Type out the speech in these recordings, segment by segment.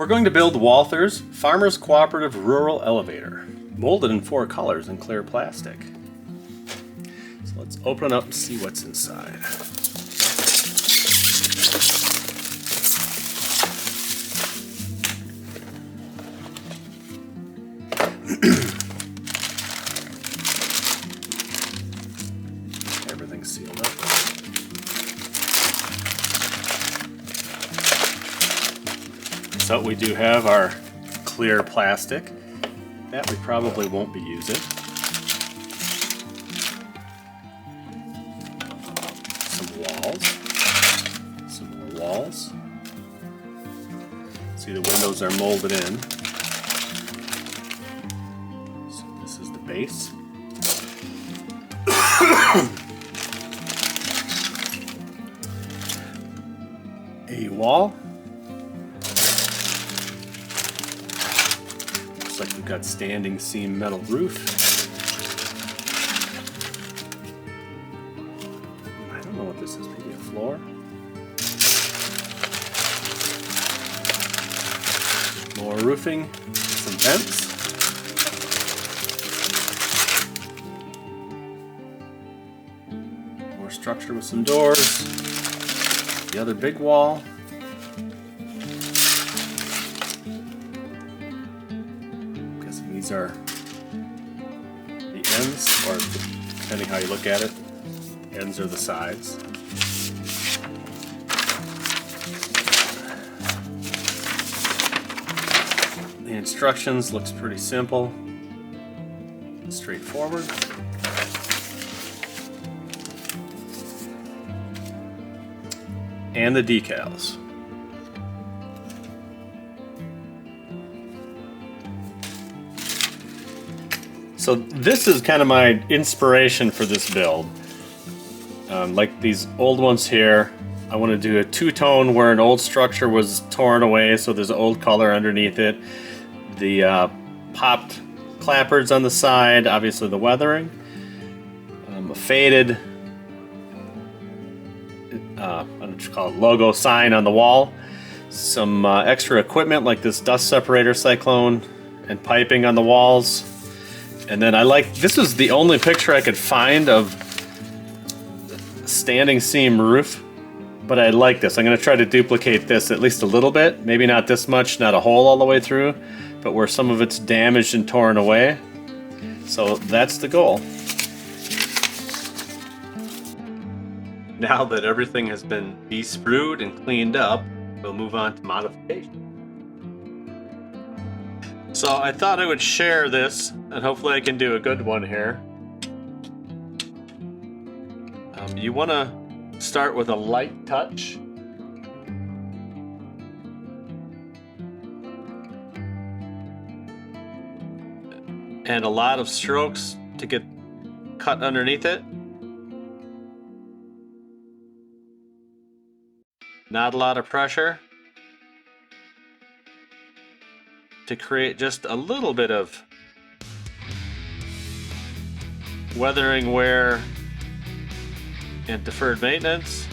We're going to build Walthers Farmers Cooperative Rural Elevator, molded in 4 colors in clear plastic. So let's open it up and see what's inside. Everything's sealed up. So we do have our clear plastic. That we probably won't be using. Some walls. Some more walls. See, the windows are molded in. So this is the base. A wall. Looks like we've got standing seam metal roof. I don't know what this is, maybe a floor? More roofing, some vents. More structure with some doors. The other big wall. These are the ends, or depending how you look at it, ends are the sides. The instructions looks pretty simple, and straightforward. And the decals. So this is kind of my inspiration for this build. Like these old ones here, I want to do a two-tone where an old structure was torn away, so there's an old color underneath it. The popped clapboards on the side, obviously the weathering. A faded, I don't know what you call it, logo sign on the wall. Some extra equipment like this dust separator cyclone and piping on the walls. And then this is the only picture I could find of standing seam roof, but I like this. I'm going to try to duplicate this at least a little bit, maybe not this much, not a hole all the way through, but where some of it's damaged and torn away. So that's the goal. Now that everything has been de-sprued and cleaned up, we'll move on to modification. So I thought I would share this, and hopefully I can do a good one here. You want to start with a light touch. And a lot of strokes to get cut underneath it. Not a lot of pressure. To create just a little bit of weathering wear and deferred maintenance.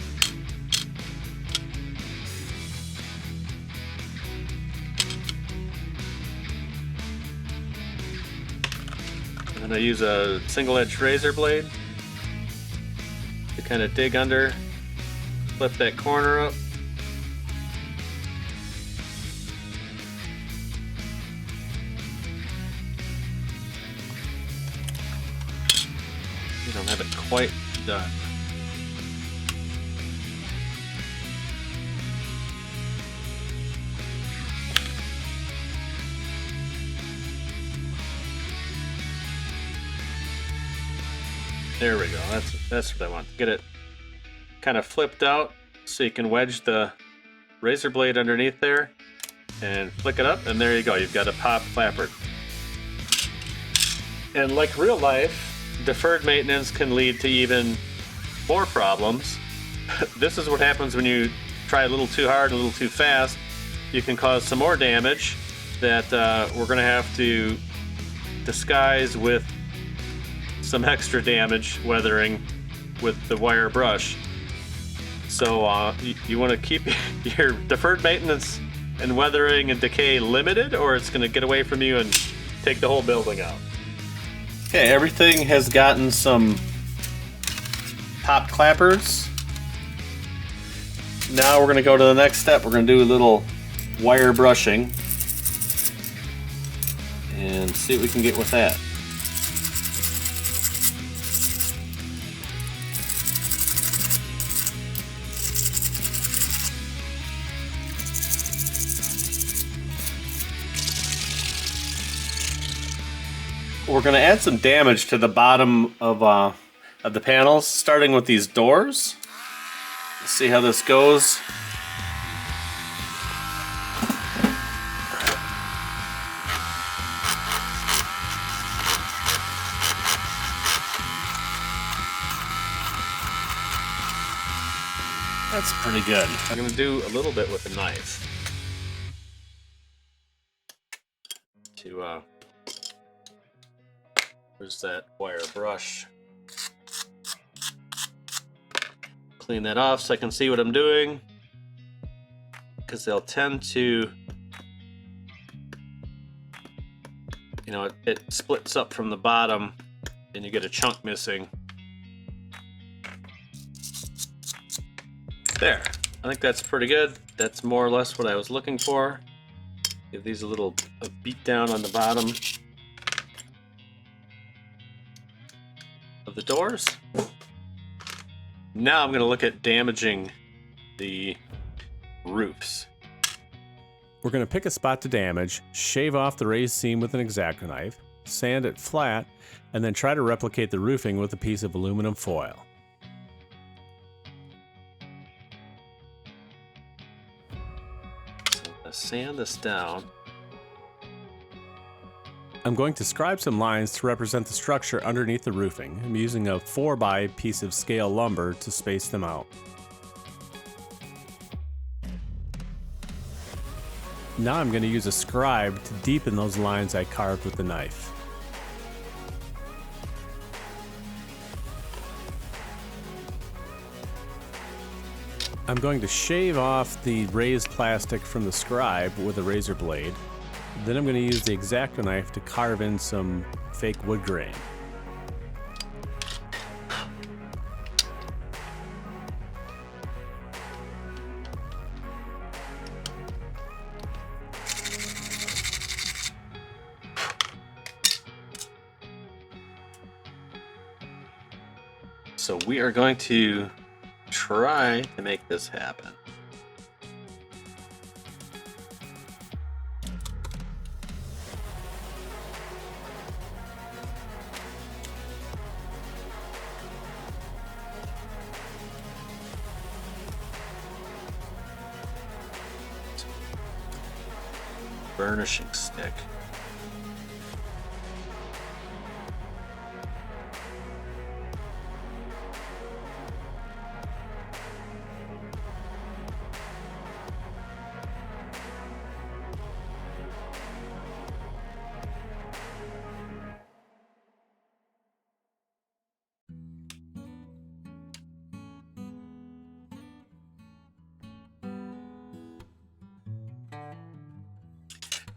And then I use a single-edged razor blade to kind of dig under, flip that corner up. I don't have it quite done. There we go. That's what I want. Get it kind of flipped out so you can wedge the razor blade underneath there and flick it up, and there you go. You've got a pop clapboard. And like real life, deferred maintenance can lead to even more problems. This is what happens when you try a little too hard, a little too fast. You can cause some more damage that we're going to have to disguise with some extra damage weathering with the wire brush. So you want to keep your deferred maintenance and weathering and decay limited, or it's going to get away from you and take the whole building out. Okay, everything has gotten some top clappers. Now we're going to go to the next step. We're going to do a little wire brushing and see what we can get with that. We're going to add some damage to the bottom of the panels, starting with these doors. Let's see how this goes. That's pretty good. I'm going to do a little bit with a knife to where's that wire brush? Clean that off so I can see what I'm doing, because they'll tend to, you know, it splits up from the bottom and you get a chunk missing. There, I think that's pretty good. That's more or less what I was looking for. Give these a beat down on the bottom of the doors. Now I'm going to look at damaging the roofs. We're going to pick a spot to damage, shave off the raised seam with an X-Acto knife, sand it flat, and then try to replicate the roofing with a piece of aluminum foil. So I'm going to sand this down. I'm going to scribe some lines to represent the structure underneath the roofing. I'm using a 4x piece of scale lumber to space them out. Now I'm going to use a scribe to deepen those lines I carved with the knife. I'm going to shave off the raised plastic from the scribe with a razor blade. Then I'm going to use the X-Acto knife to carve in some fake wood grain. So we are going to try to make this happen. Burnishing stick.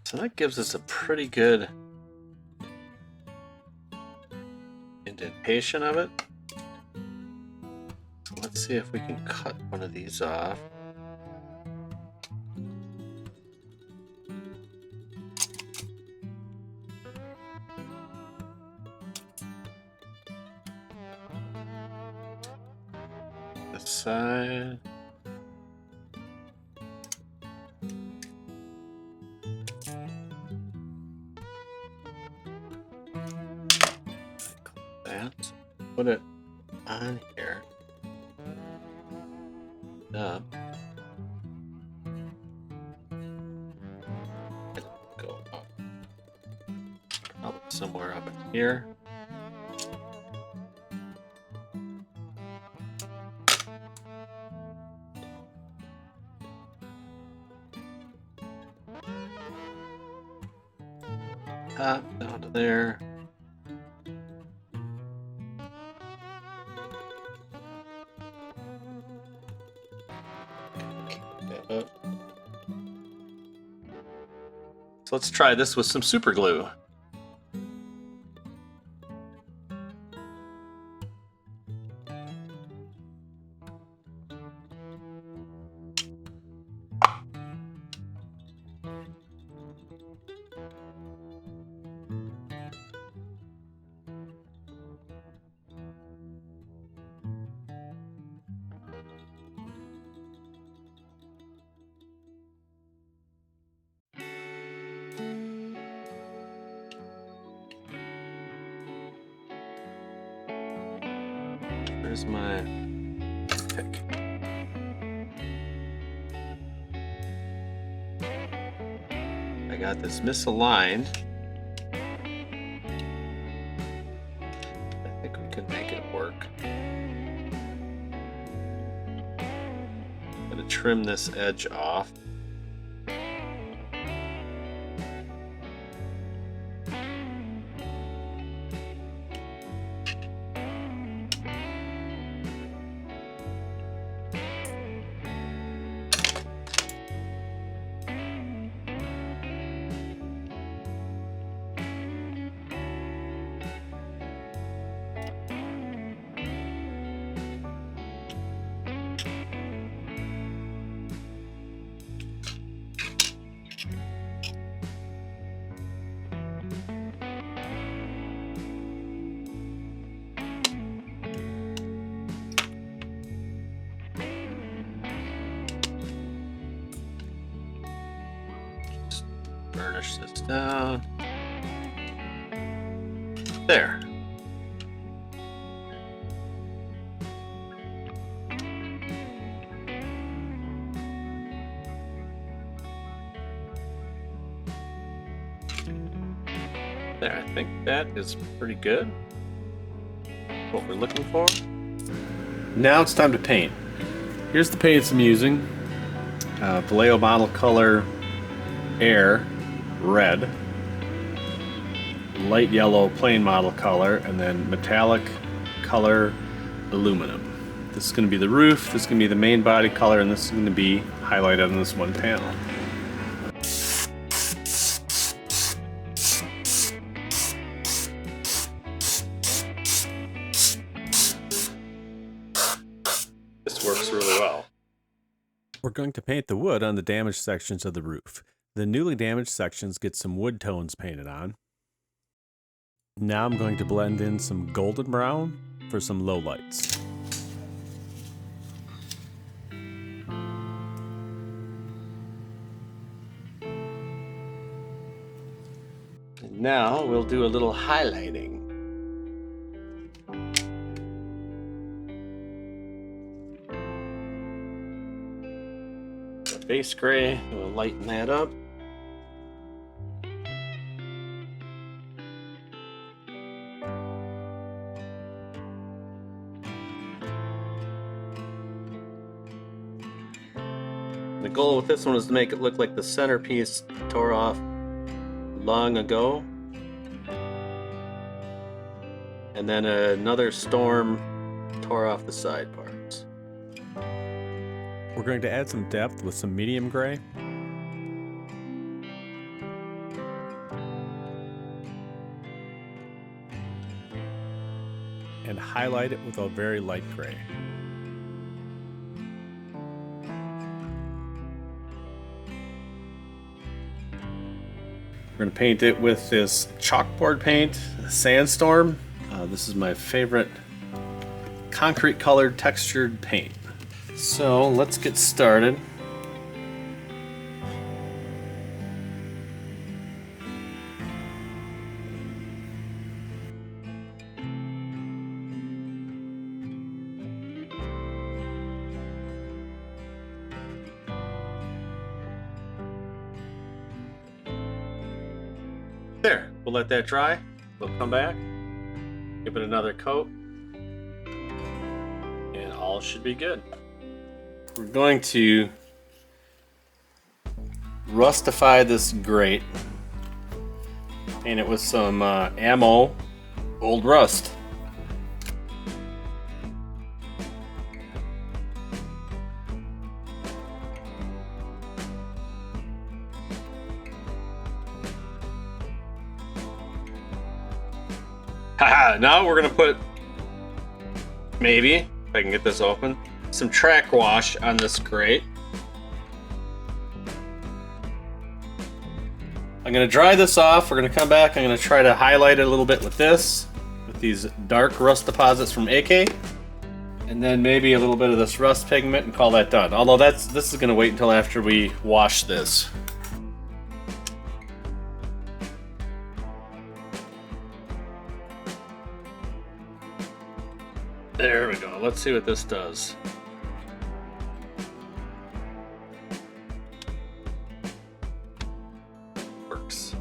So that gives us a pretty good indentation of it. So let's see if we can cut one of these off. This side. Put it on here. Up. Go up. Probably somewhere up in here. Up down to there. Up. So let's try this with some super glue. Where's my pick? I got this misaligned. I think we can make it work. I'm gonna trim this edge off. Burnish this down. There. There, I think that is pretty good. What we're looking for. Now it's time to paint. Here's the paints I'm using. Vallejo Model Color Air Red, light yellow plain model color, and then metallic color aluminum. This is going to be the roof, this is going to be the main body color, and this is going to be highlighted on this one panel. This works really well. We're going to paint the wood on the damaged sections of the roof. The newly damaged sections get some wood tones painted on. Now I'm going to blend in some golden brown for some lowlights. And now we'll do a little highlighting. The base gray, we'll lighten that up. The goal with this one is to make it look like the centerpiece tore off long ago. And then another storm tore off the side parts. We're going to add some depth with some medium gray. And highlight it with a very light gray. We're going to paint it with this chalkboard paint, Sandstorm. This is my favorite concrete colored textured paint. So let's get started. There, we'll let that dry. We'll come back, give it another coat, and all should be good. We're going to rustify this grate, paint it with some ammo old rust. Haha, now we're gonna put, maybe, if I can get this open, some track wash on this grate. I'm gonna dry this off. We're gonna come back. I'm gonna try to highlight it a little bit with this, with these dark rust deposits from AK. And then maybe a little bit of this rust pigment and call that done. Although this is gonna wait until after we wash this. There we go. Let's see what this does. Works.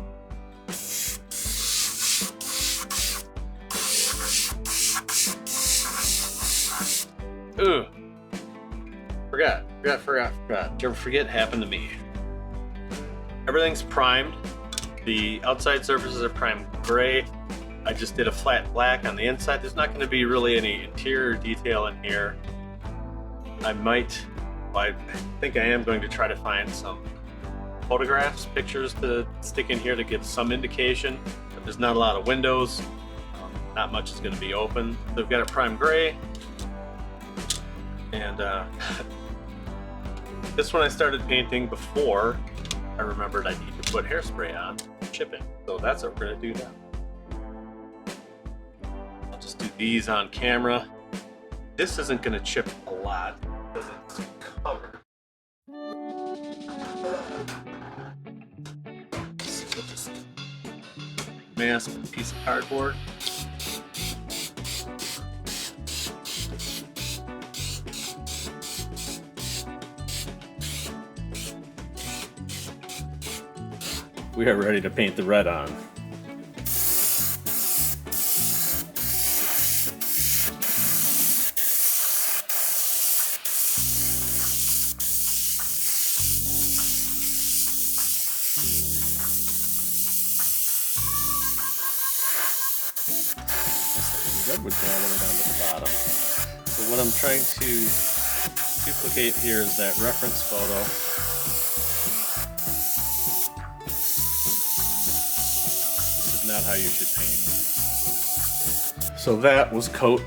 Ooh. Forgot. Did you ever forget? Happened to me. Everything's primed. The outside surfaces are primed gray. I just did a flat black on the inside. There's not going to be really any interior detail in here. I think I am going to try to find some photographs, pictures to stick in here to give some indication. But there's not a lot of windows. Not much is going to be open. So we've got it primed gray. And this one I started painting before I remembered I need to put hairspray on chipping. So that's what we're going to do now. I'll just do these on camera. This isn't going to chip a lot because it's covered. So we'll just mask a piece of cardboard. We are ready to paint the red on. Redwood down all the way down to the bottom. So what I'm trying to duplicate here is that reference photo. Not how you should paint. So that was coat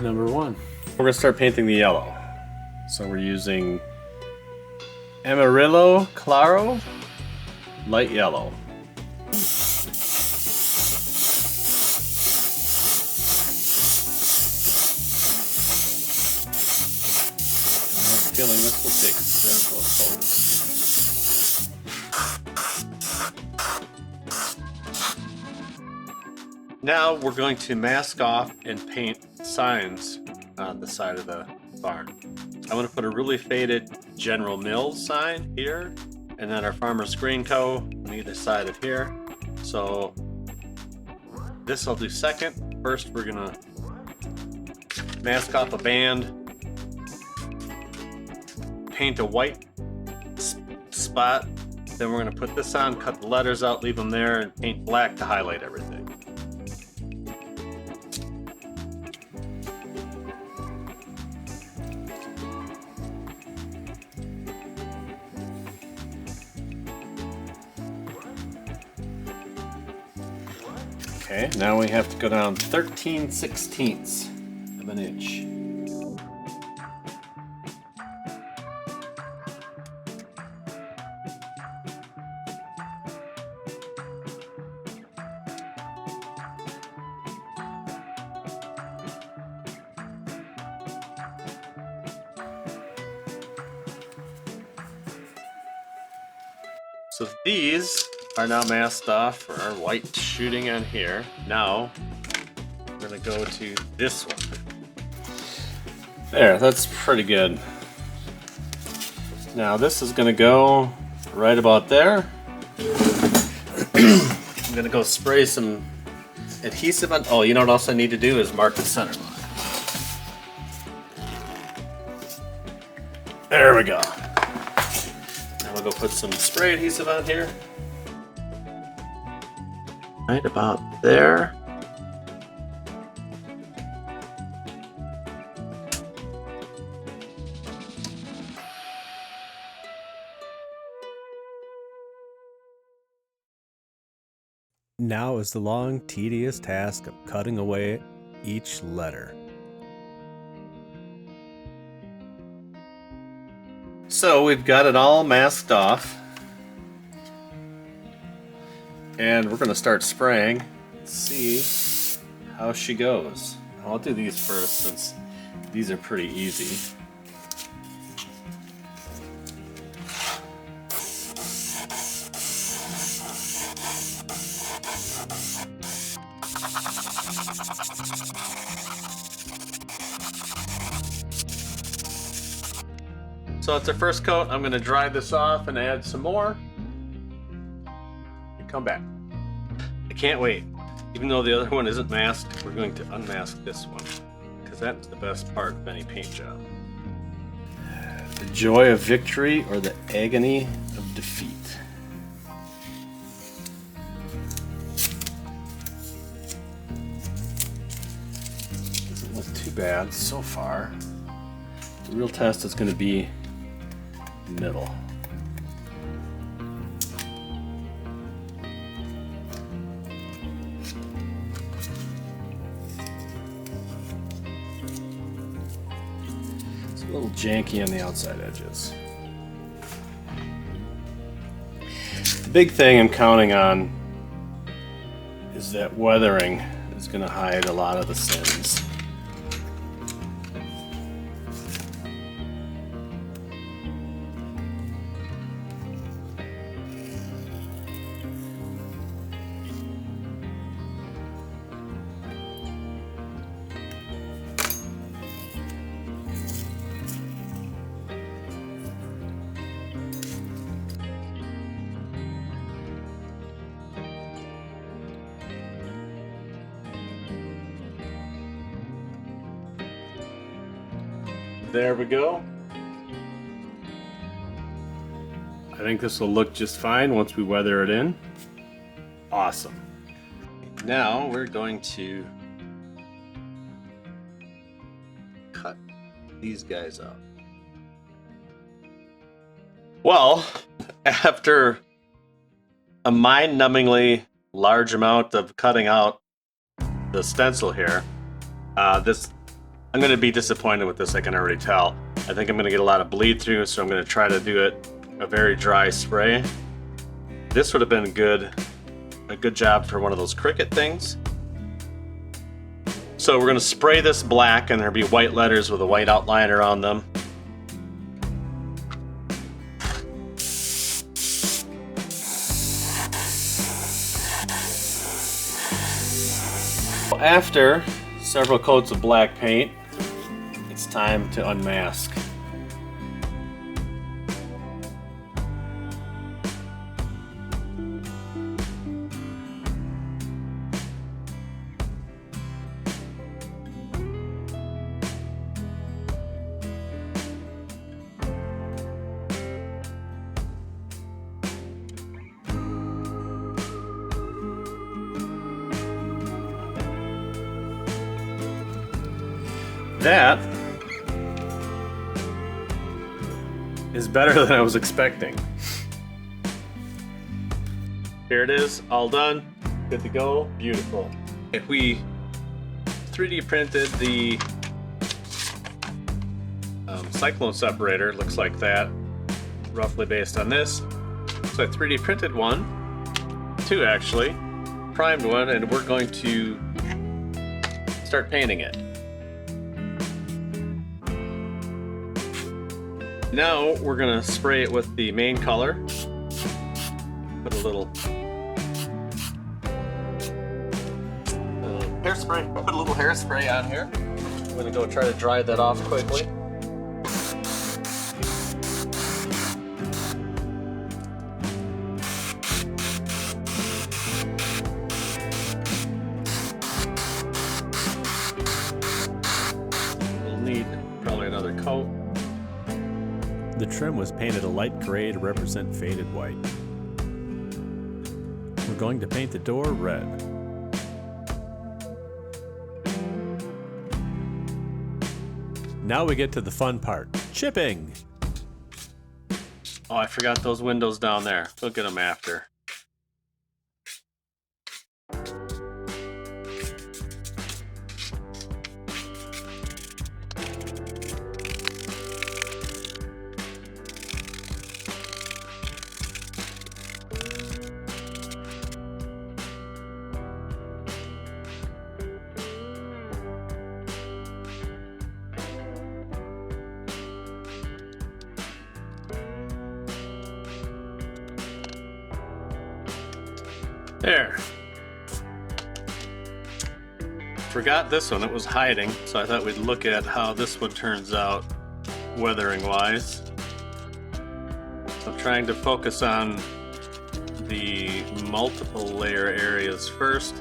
number 1. We're going to start painting the yellow. So we're using Amarillo Claro, light yellow. I have a feeling this will take several coats. Now we're going to mask off and paint signs on the side of the barn. I want to put a really faded General Mills sign here, and then our Farmers Green Co. on either side of here. So this I'll do second. First we're gonna mask off a band, paint a white spot, then we're gonna put this on, cut the letters out, leave them there, and paint black to highlight everything. Okay, now we have to go down 13/16 of an inch. So these are now masked off for our white shooting on here. Now we're gonna go to this one. There, that's pretty good. Now this is gonna go right about there. I'm gonna go spray some adhesive on. Oh, you know what else I need to do is mark the center line. There we go. Now we'll go put some spray adhesive on here. Right about there. Now is the long, tedious task of cutting away each letter. So we've got it all masked off. And we're going to start spraying. Let's see how she goes. I'll do these first since these are pretty easy. So it's our first coat. I'm going to dry this off and add some more. And come back. I can't wait. Even though the other one isn't masked, we're going to unmask this one. Because that's the best part of any paint job. The joy of victory or the agony of defeat. Doesn't look too bad so far. The real test is going to be middle. It's a little janky on the outside edges. The big thing I'm counting on is that weathering is going to hide a lot of the sins. There we go. I think this will look just fine once we weather it in. Awesome. Now we're going to cut these guys up. Well, after a mind-numbingly large amount of cutting out the stencil here, I'm going to be disappointed with this, I can already tell. I think I'm going to get a lot of bleed through, so I'm going to try to do it a very dry spray. This would have been a good job for one of those cricket things. So we're going to spray this black, and there'll be white letters with a white outline around them. After several coats of black paint, it's time to unmask. That is better than I was expecting. Here it is, all done, good to go, beautiful. If we 3D printed the cyclone separator, it looks like that, roughly based on this. So I 3D printed one, two actually, primed one, and we're going to start painting it. Now we're gonna spray it with the main color. Put a little hairspray. Put a little hairspray on here. I'm gonna go try to dry that off quickly. We'll need probably another coat. The trim was painted a light gray to represent faded white. We're going to paint the door red. Now we get to the fun part, chipping. Oh, I forgot those windows down there. Look at them after. There. Forgot this one, it was hiding, so I thought we'd look at how this one turns out weathering wise. I'm trying to focus on the multiple layer areas first.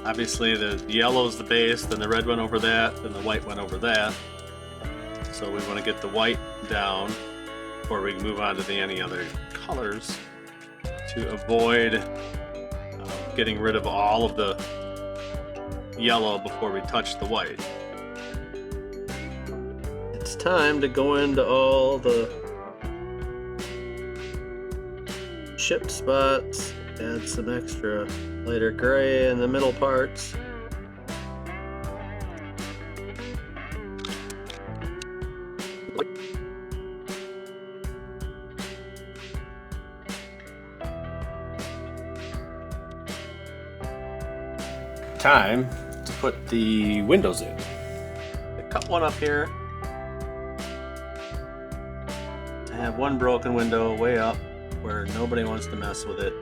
Obviously the yellow is the base, then the red one over that, then the white one over that. So we want to get the white down before we move on to any other colors to avoid getting rid of all of the yellow before we touch the white. It's time to go into all the chip spots, add some extra lighter gray in the middle parts. Time to put the windows in. I cut one up here to have one broken window way up where nobody wants to mess with it.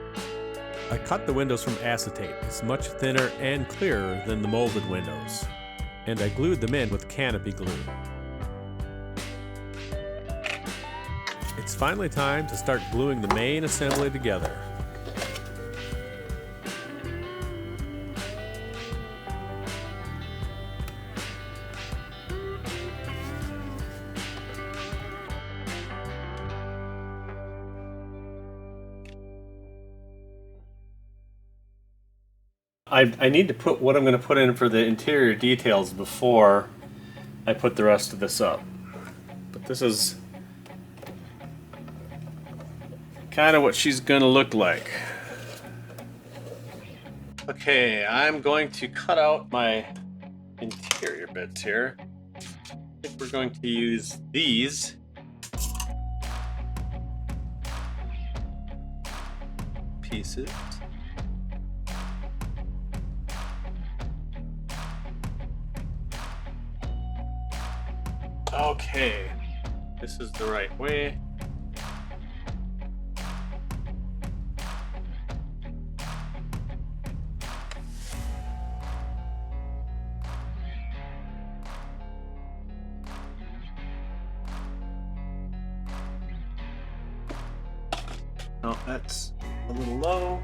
I cut the windows from acetate. It's much thinner and clearer than the molded windows. And I glued them in with canopy glue. It's finally time to start gluing the main assembly together. I need to put what I'm going to put in for the interior details before I put the rest of this up. But this is kind of what she's going to look like. Okay, I'm going to cut out my interior bits here. I think we're going to use these. Pieces. Okay, this is the right way. Oh, that's a little low.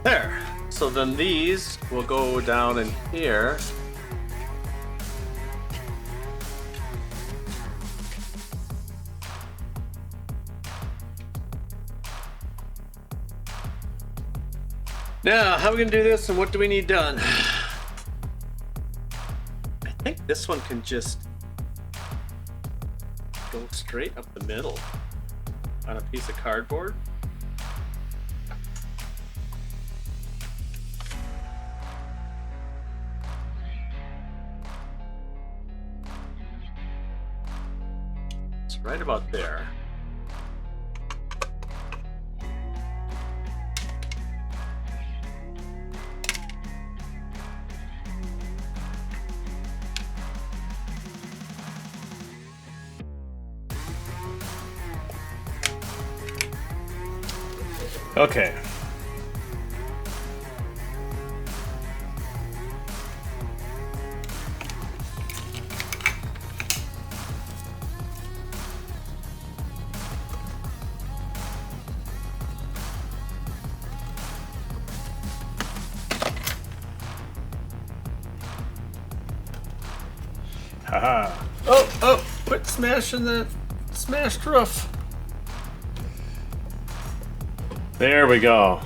There. So then these will go down in here. Now, how are we going to do this and what do we need done? I think this one can just go straight up the middle on a piece of cardboard. It's right about there. Okay. Haha. Oh, quit smashing that smashed roof. There we go.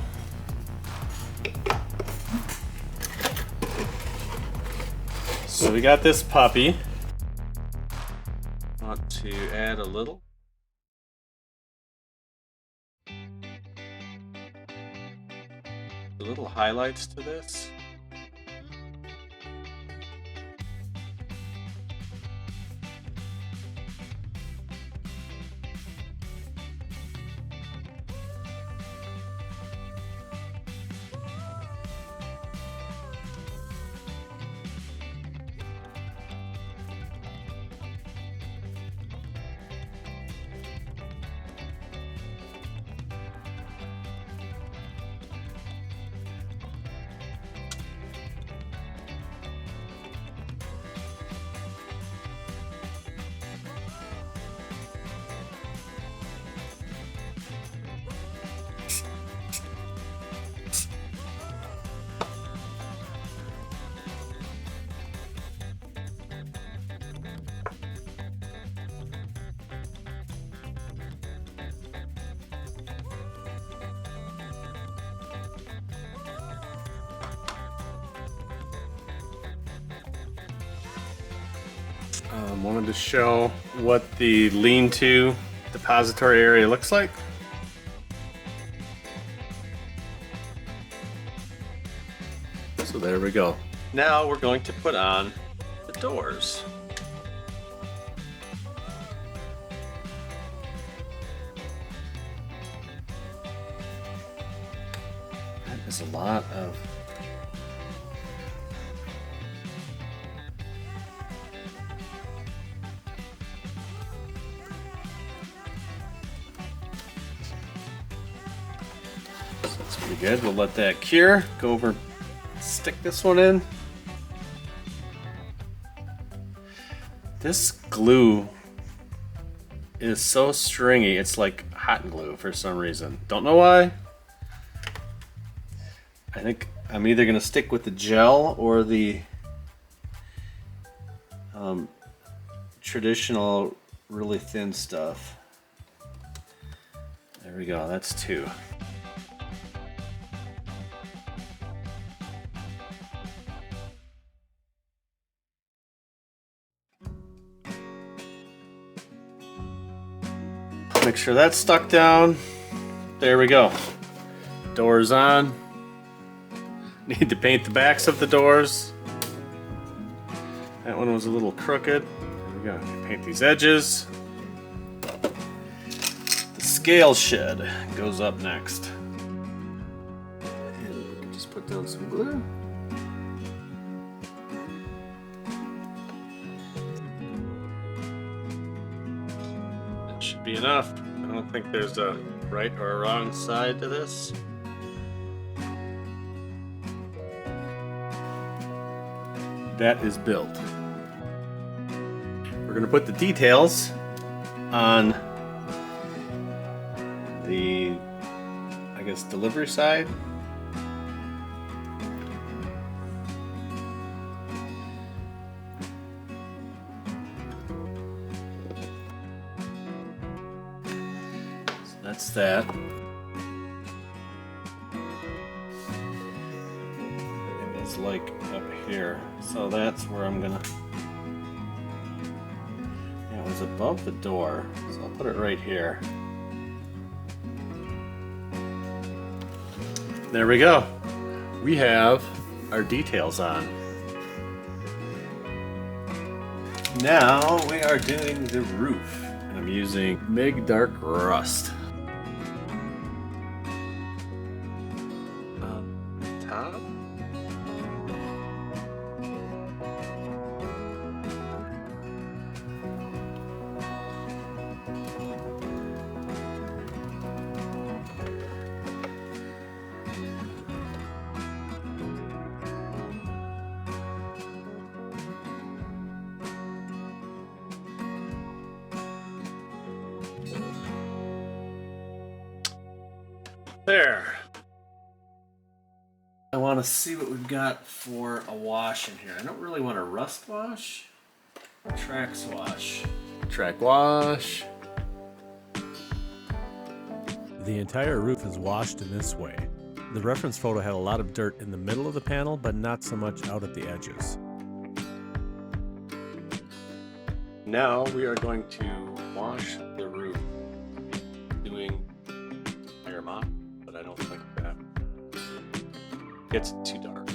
So we got this puppy. Want to add a little highlights to this. Wanted to show what the lean-to depository area looks like. So there we go. Now we're going to put on the doors. That is a lot of... So that's pretty good. We'll let that cure. Go over, stick this one in. This glue is so stringy, it's like hot glue for some reason. Don't know why. I think I'm either gonna stick with the gel or the traditional really thin stuff. There we go, that's 2. Make sure that's stuck down. There we go. Doors on. Need to paint the backs of the doors. That one was a little crooked. There we go. Paint these edges. The scale shed goes up next. And we can just put down some glue. Should be enough. I don't think there's a right or a wrong side to this. That is built. We're going to put the details on the, I guess, delivery side. That's that. And it's like up here. So that's where I'm gonna... Yeah, it was above the door. So I'll put it right here. There we go. We have our details on. Now we are doing the roof. And I'm using Mig Dark Rust. Top. There. I want to see what we've got for a wash in here. I don't really want a rust wash. Trax wash. Track wash. The entire roof is washed in this way. The reference photo had a lot of dirt in the middle of the panel, but not so much out at the edges. Now we are going to wash the roof doing Diorama, but I don't think that gets too dark.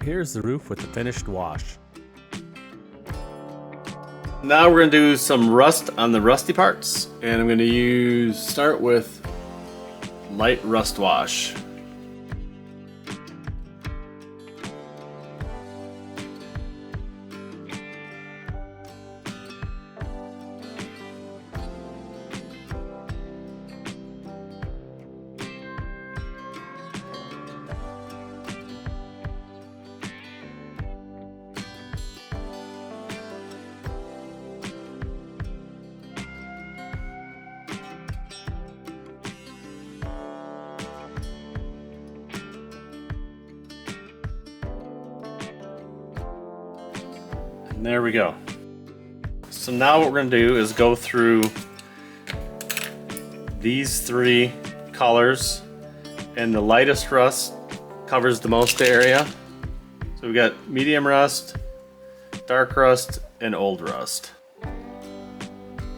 Here's the roof with the finished wash. Now we're going to do some rust on the rusty parts, and I'm going to start with light rust wash. And there we go. So now what we're going to do is go through these 3 colors and the lightest rust covers the most area. So we've got medium rust, dark rust, and old rust. And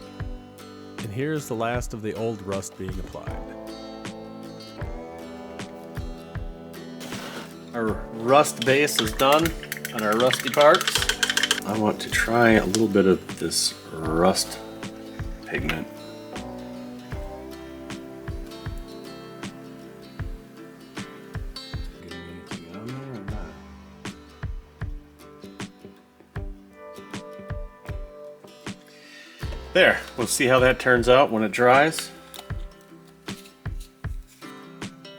here's the last of the old rust being applied. Our rust base is done on our rusty parts. I want to try a little bit of this rust pigment. Getting anything on there or not? There, let's see how that turns out when it dries.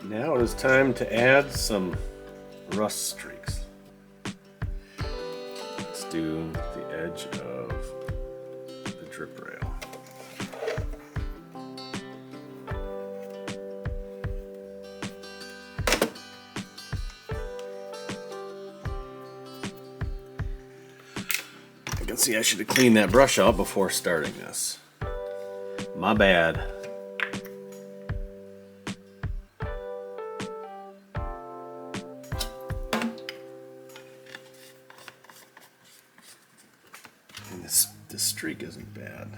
Now it is time to add some rust streaks. Let's do the edge of the drip rail. I can see I should have cleaned that brush out before starting this. My bad. And this streak isn't bad.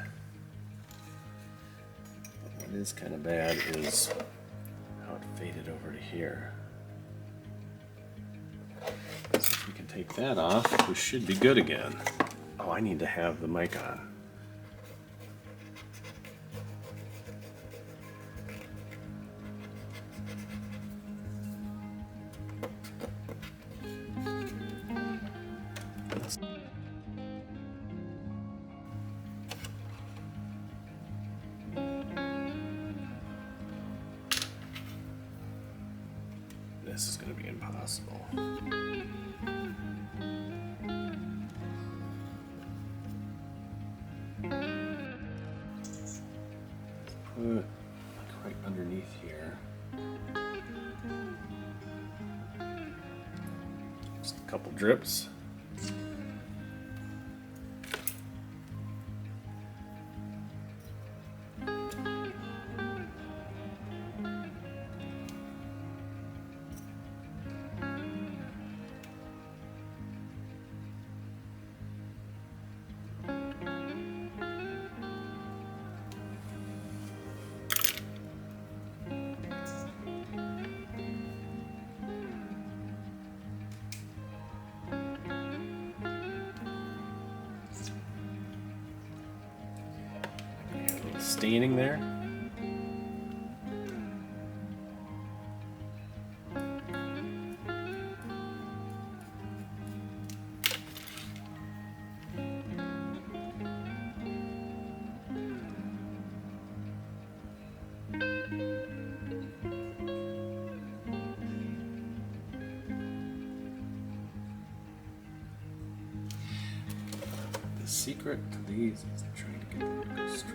But what is kind of bad is how it faded over to here. So if we can take that off, we should be good again. Oh, I need to have the mic on. This is going to be impossible. Put right underneath here. Just a couple drips. Staining there. The secret to these is trying to get them to go straight.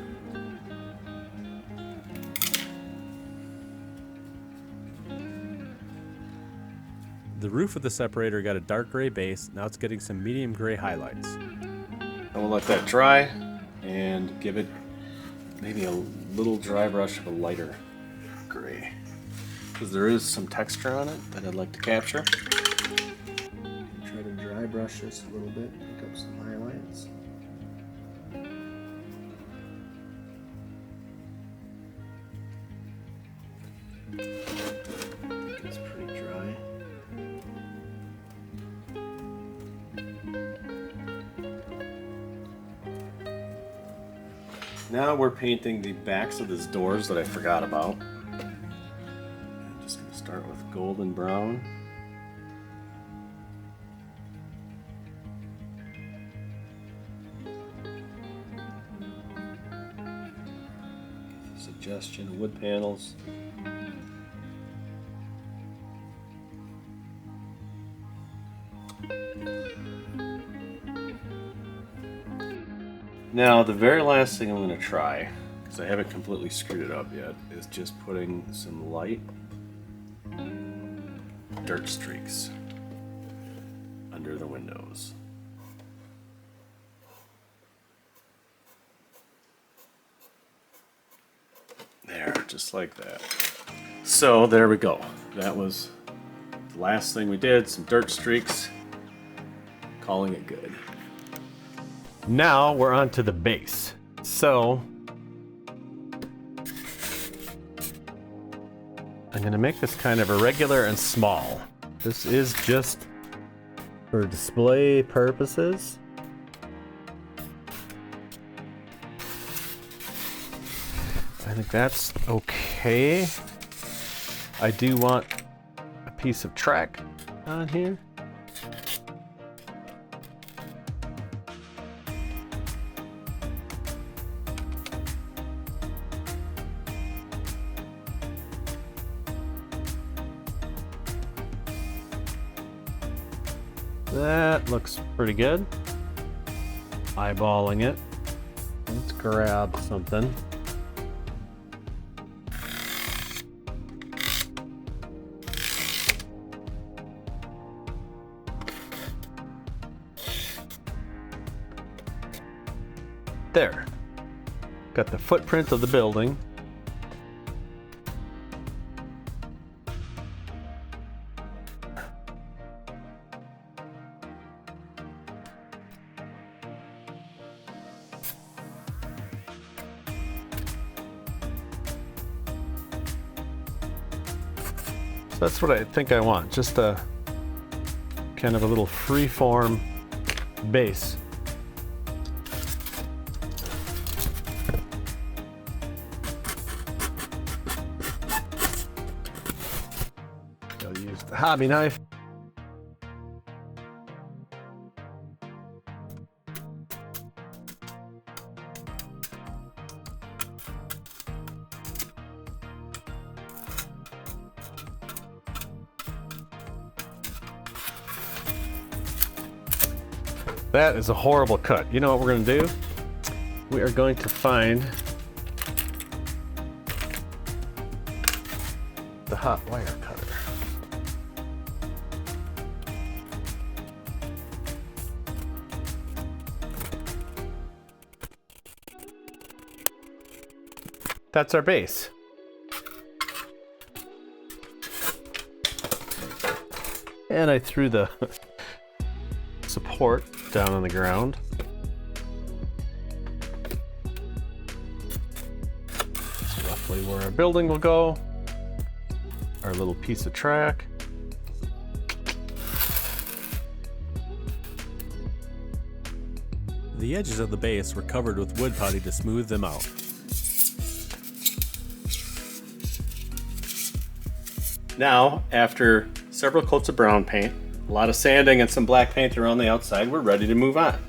The roof of the separator got a dark gray base, now it's getting some medium gray highlights. And we'll let that dry and give it maybe a little dry brush of a lighter gray. Because there is some texture on it that I'd like to capture. Try to dry brush this a little bit, pick up some highlights. It's pretty dry. Now we're painting the backs of these doors that I forgot about. I'm just going to start with golden brown. Suggestion of wood panels. Now, the very last thing I'm going to try, because I haven't completely screwed it up yet, is just putting some light dirt streaks under the windows. There, just like that. So there we go. That was the last thing we did, some dirt streaks. Calling it good. Now we're on to the base. So I'm gonna make this kind of irregular and small. This is just for display purposes. I think that's okay. I do want a piece of track on here. That looks pretty good. Eyeballing it. Let's grab something. There. Got the footprint of the building. So that's what I think I want, just a kind of a little free-form base. I'll use the hobby knife. That is a horrible cut. You know what we're going to do? We are going to find the hot wire cutter. That's our base. And I threw the support down on the ground. That's roughly where our building will go. Our little piece of track. The edges of the base were covered with wood putty to smooth them out. Now, after several coats of brown paint, a lot of sanding and some black paint around the outside, we're ready to move on.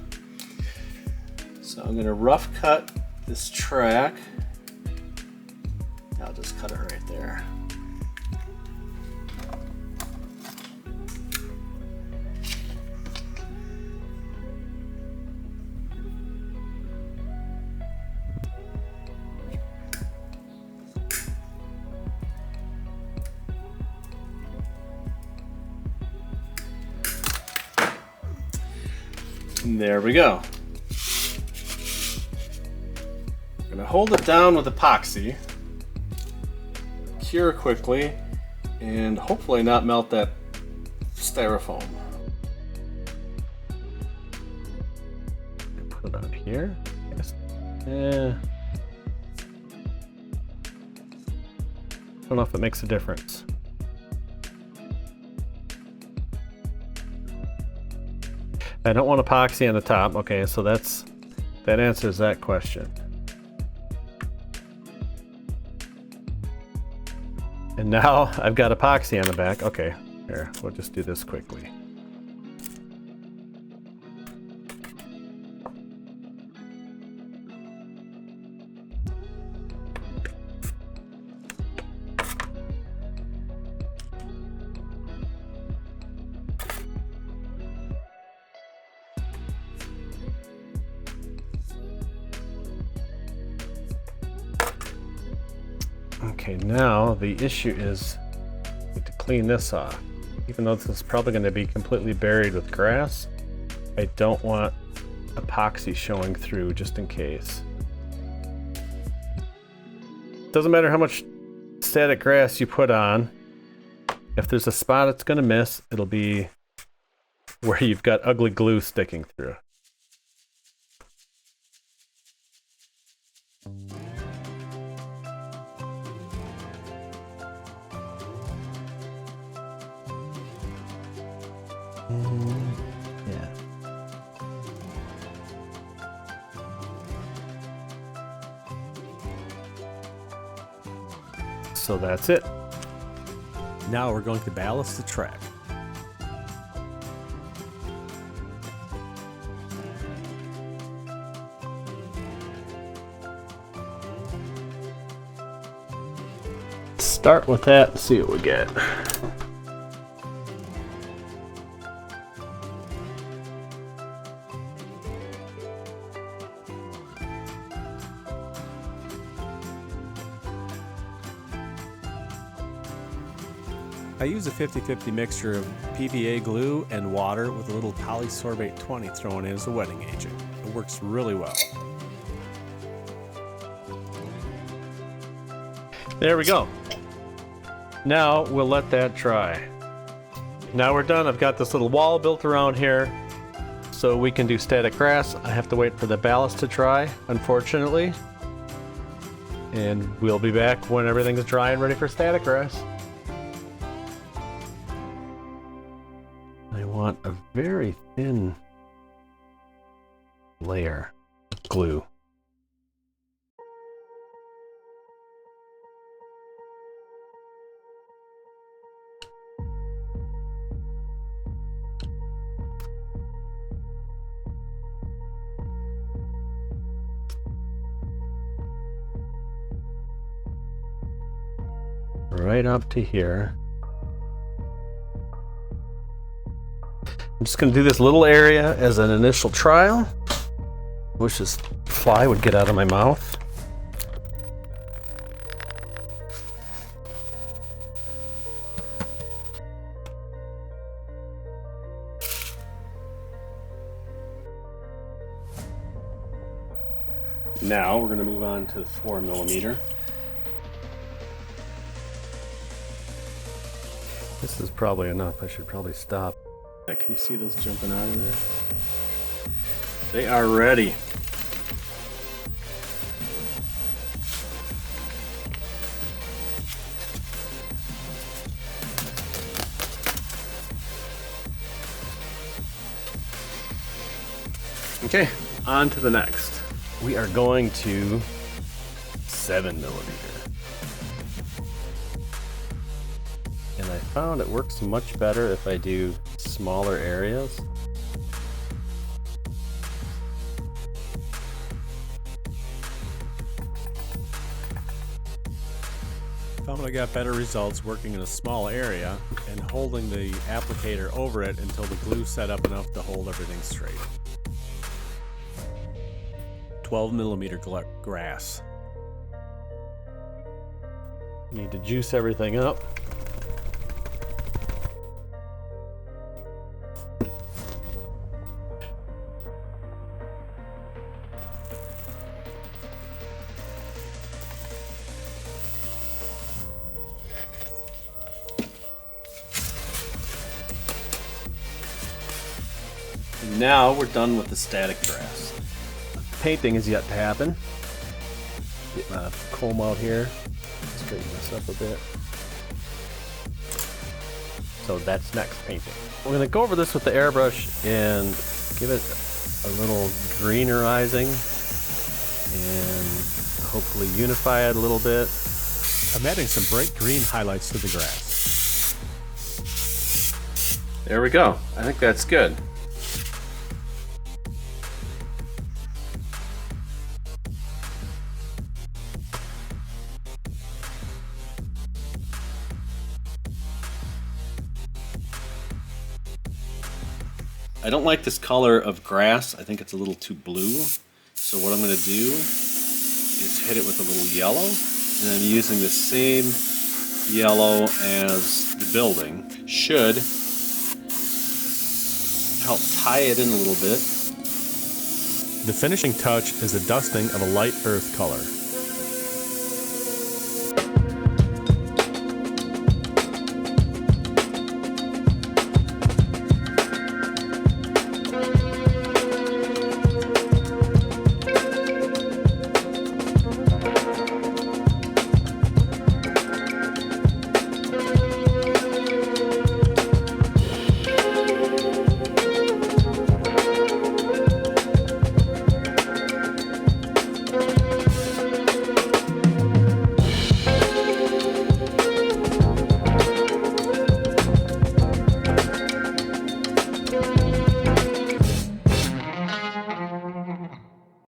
So I'm going to rough cut this track. I'll just cut it right there. There we go. I'm gonna hold it down with epoxy, cure quickly, and hopefully not melt that styrofoam. Put it on here. Yes. I don't know if it makes a difference. I don't want epoxy on the top. Okay, so that answers that question. And now I've got epoxy on the back. Okay, here, we'll just do this quickly. Okay, now the issue is I need to clean this off. Even though this is probably going to be completely buried with grass, I don't want epoxy showing through just in case. Doesn't matter how much static grass you put on, if there's a spot it's going to miss, it'll be where you've got ugly glue sticking through. Yeah. So that's it. Now we're going to ballast the track. Start with that and see what we get. I use a 50-50 mixture of PVA glue and water with a little polysorbate 20 thrown in as a wetting agent. It works really well. There we go. Now we'll let that dry. Now we're done. I've got this little wall built around here so we can do static grass. I have to wait for the ballast to dry, unfortunately. And we'll be back when everything's dry and ready for static grass. I want a very thin layer of glue. Right up to here. I'm just going to do this little area as an initial trial. Wish this fly would get out of my mouth. Now we're going to move on to the 4mm. This is probably enough. I should probably stop. Can you see those jumping out of there? They are ready. Okay, on to the next. We are going to 7mm. And I found it works much better if I do smaller areas. Found I got better results working in a small area and holding the applicator over it until the glue set up enough to hold everything straight. 12mm grass. Need to juice everything up. Now we're done with the static grass. Painting is yet to happen. Get my comb out here, straighten this up a bit. So that's next, painting. We're going to go over this with the airbrush and give it a little greenerizing and hopefully unify it a little bit. I'm adding some bright green highlights to the grass. There we go. I think that's good. I don't like this color of grass. I think it's a little too blue. So what I'm going to do is hit it with a little yellow. And I'm using the same yellow as the building. Should help tie it in a little bit. The finishing touch is a dusting of a light earth color.